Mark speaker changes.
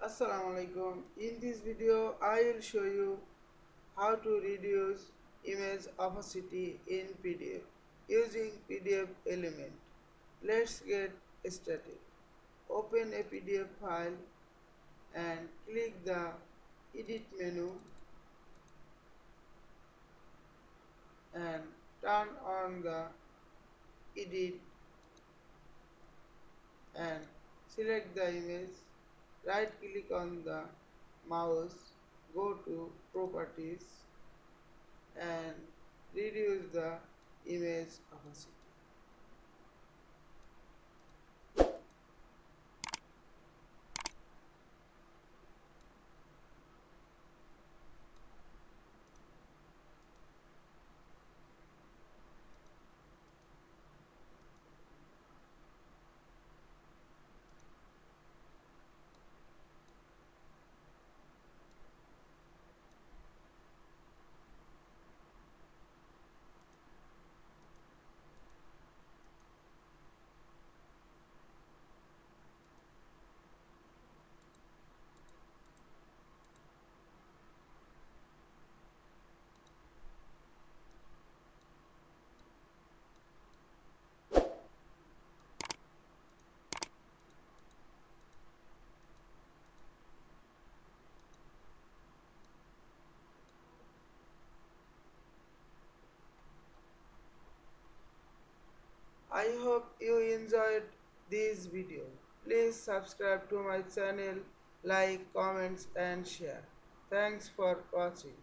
Speaker 1: Assalamualaikum. In this video, I will show you how to reduce image opacity in PDF using PDF element. Let's get started. Open a PDF file and click the edit menu and turn on the edit and select the image. Right click on the mouse, go to properties and reduce the image opacity. I hope you enjoyed this video. Please subscribe to my channel, like, comments and share. Thanks for watching.